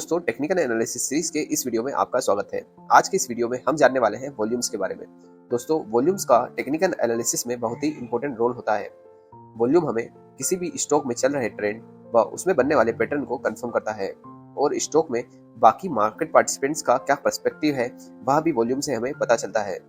दोस्तों, technical analysis series के इस वीडियो में आपका स्वागत है। आज की इस वीडियो में हम जानने वाले हैं वॉल्यूम्स के बारे में। दोस्तों, वॉल्यूम्स का टेक्निकल एनालिसिस में बहुत ही इंपॉर्टेंट रोल होता है। वॉल्यूम हमें किसी भी स्टॉक में चल रहे ट्रेंड व उसमें बनने वाले पैटर्न को कंफर्म करता है और स्टॉक में बाकी मार्केट पार्टिसिपेंट्स का क्या पर्सपेक्टिव है वह भी वॉल्यूम से हमें पता चलता है।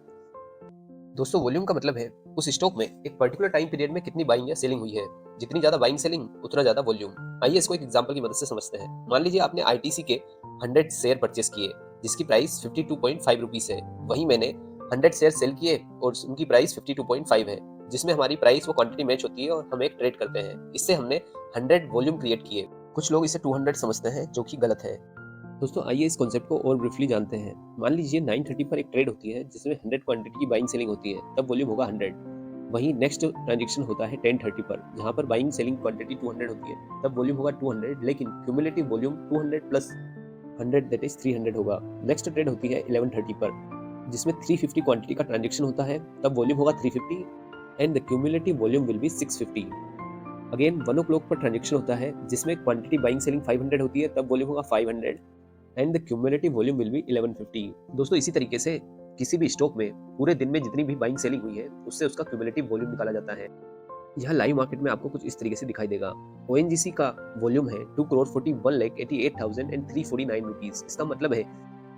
दोस्तों, वॉल्यूम का मतलब है उस स्टॉक में एक पर्टिकुलर टाइम पीरियड में कितनी बाइंग या सेलिंग हुई है। जितनी ज्यादा बाइंग सेलिंग उतना ज्यादा वॉल्यूम। आइए इसको एक एग्जांपल की मदद से समझते हैं। मान लीजिए आपने आईटीसी के 100 शेयर परचेस किए जिसकी प्राइस 52.5 रुपीस है। वहीं मैंने 100 शेयर सेल किए और उनकी प्राइस 52.5 है, जिसमें हमारी प्राइस वो क्वांटिटी मैच होती है और हम एक ट्रेड करते हैं। इससे हमने 100 वॉल्यूम क्रिएट किए। कुछ लोग इसे 200 समझते हैं, जो कि गलत है। दोस्तों, आइए इस कॉन्सेप्ट को और ब्रीफली जानते हैं। मान लीजिए 9:30 पर एक ट्रेड होती है जिसमें 100 क्वांटिटी की बाइंग सेलिंग होती है, तब वॉल्यूम होगा 100। वहीं नेक्स्ट ट्रांजैक्शन होता है 10:30 पर, जहां पर बाइंग सेलिंग क्वांटिटी 200 होती है, तब वॉल्यूम होगा 200, लेकिन cumulative volume 200 plus 100 that is 300 होगा। नेक्स्ट ट्रेड होती है 11:30 पर, जिसमें 350 क्वांटिटी का ट्रांजैक्शन होता है, तब वॉल्यूम होगा 350 and the cumulative volume will be 650। Again 1 o'clock पर ट्रांजैक्शन होता है जिसमें क्वांटिटी बाइंग सेलिंग 500 होती है, तब वॉल्यूम होगा 500 and the cumulative volume will be 1150। दोस्तों, इसी तरीके से किसी भी स्टॉक में पूरे दिन में जितनी भी बाइंग सेलिंग हुई है उससे उसका क्यूमुलेटिव वॉल्यूम निकाला जाता है। यह लाइव मार्केट में आपको कुछ इस तरीके से दिखाई देगा। ओएनजीसी का वॉल्यूम है 2,41,88,349 रुपीस। इसका मतलब है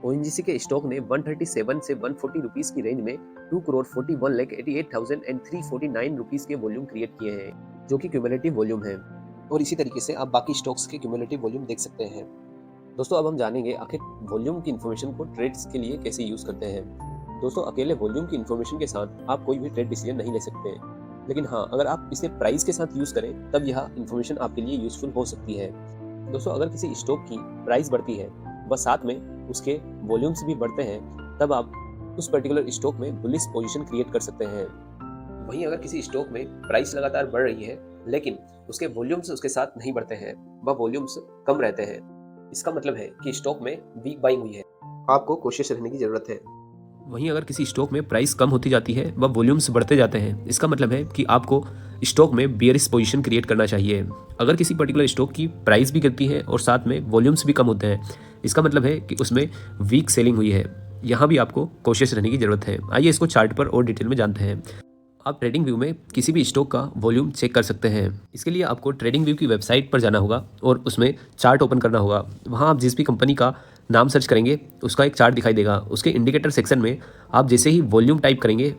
ओएनजीसी के स्टॉक ने 137 से 140 रुपीस की रेंज में 2,41,88,349 रुपीस के वॉल्यूम क्रिएट किए हैं, जो कि क्यूमुलेटिव वॉल्यूम है। और इसी तरीके से आप बाकी स्टॉक्स के क्यूमुलेटिव वॉल्यूम देख सकते हैं। दोस्तों, अब हम जानेंगे आखिर वॉल्यूम की इन्फॉर्मेशन को ट्रेड्स के लिए कैसे यूज करते हैं। दोस्तों, अकेले वॉल्यूम की इन्फॉर्मेशन के साथ आप कोई भी ट्रेड डिसीजन नहीं ले सकते, लेकिन हाँ, अगर आप इसे प्राइस के साथ यूज करें तब यह इन्फॉर्मेशन आपके लिए यूजफुल हो सकती है। दोस्तों, अगर किसी स्टॉक की प्राइस बढ़ती है व साथ में उसके वॉल्यूम्स भी बढ़ते हैं, तब आप उस पर्टिकुलर स्टॉक में बुलिश पोजीशन क्रिएट कर सकते हैं। वहीं अगर किसी स्टॉक में प्राइस लगातार बढ़ रही है लेकिन उसके वॉल्यूम्स उसके साथ नहीं बढ़ते हैं व वॉल्यूम्स कम रहते हैं, इसका मतलब है कि स्टॉक में वीक बाइंग हुई है। आपको कोशिश रहने की जरूरत है। वहीं अगर किसी स्टॉक में प्राइस कम होती जाती है व वॉल्यूम्स बढ़ते जाते हैं, इसका मतलब है कि आपको स्टॉक में बियरिश पोजीशन क्रिएट करना चाहिए। अगर किसी पर्टिकुलर स्टॉक की प्राइस भी गिरती है और साथ में वॉल्यूम्स भी कम होते हैं, इसका मतलब है कि उसमें वीक सेलिंग हुई है। यहाँ भी आपको कोशिश रहने की जरूरत है। आइए इसको चार्ट पर और डिटेल में जानते हैं। आप ट्रेडिंग व्यू में किसी भी स्टॉक का वॉल्यूम चेक कर सकते हैं। इसके लिए आपको ट्रेडिंग व्यू की वेबसाइट पर जाना होगा और उसमें चार्ट ओपन करना होगा। वहाँ आप जिस भी कंपनी का नाम सर्च करेंगे उसका एक चार्ट दिखाई देगा। उसके इंडिकेटर सेक्शन में आप जैसे ही वॉल्यूम टाइप करेंगे,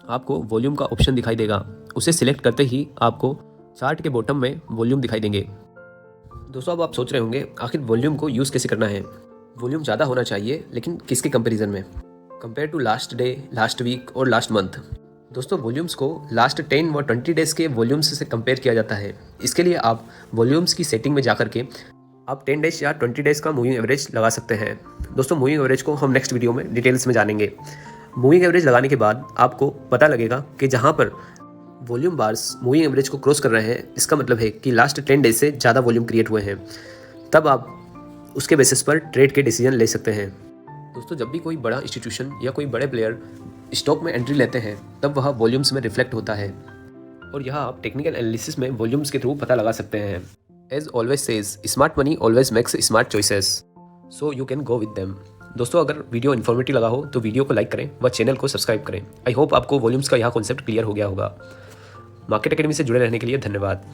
आपको वॉल्यूम का ऑप्शन दिखाई देगा। उसे सिलेक्ट करते ही आपको चार्ट के बॉटम में वॉल्यूम दिखाई देंगे। दोस्तों, अब आप सोच रहे होंगे आखिर वॉल्यूम को यूज़ कैसे करना है। वॉल्यूम ज़्यादा होना चाहिए, लेकिन किसके कंपेरिजन में? Compare to last day, last week और लास्ट मंथ। दोस्तों, वॉल्यूम्स को लास्ट 10 व 20 डेज़ के वॉल्यूम्स से कंपेयर किया जाता है। इसके लिए आप वॉल्यूम्स की सेटिंग में जाकर के आप 10 डेज या 20 डेज़ का मूविंग एवरेज लगा सकते हैं। दोस्तों, मूविंग एवरेज को हम नेक्स्ट वीडियो में डिटेल्स में जानेंगे। मूविंग एवरेज लगाने के बाद आपको पता लगेगा कि जहाँ पर वॉल्यूम बार्स मूविंग एवरेज को क्रॉस कर रहे हैं, इसका मतलब है कि लास्ट 10 डेज से ज़्यादा वॉल्यूम क्रिएट हुए हैं। तब आप उसके बेसिस पर ट्रेड के डिसीजन ले सकते हैं। दोस्तों, जब भी कोई बड़ा इंस्टीट्यूशन या कोई बड़े प्लेयर स्टॉक में एंट्री लेते हैं, तब वह वॉल्यूम्स में रिफ्लेक्ट होता है और यह आप टेक्निकल एनालिसिस में वॉल्यूम्स के थ्रू पता लगा सकते हैं। As always says, smart money always makes smart choices, so you can go with them. दोस्तों, अगर वीडियो इन्फॉर्मेटिव लगा हो तो वीडियो को लाइक करें व चैनल को सब्सक्राइब करें। आई होप आपको वॉल्यूम्स का यह कॉन्सेप्ट क्लियर हो गया होगा। मार्केट एकेडमी से जुड़े रहने के लिए धन्यवाद।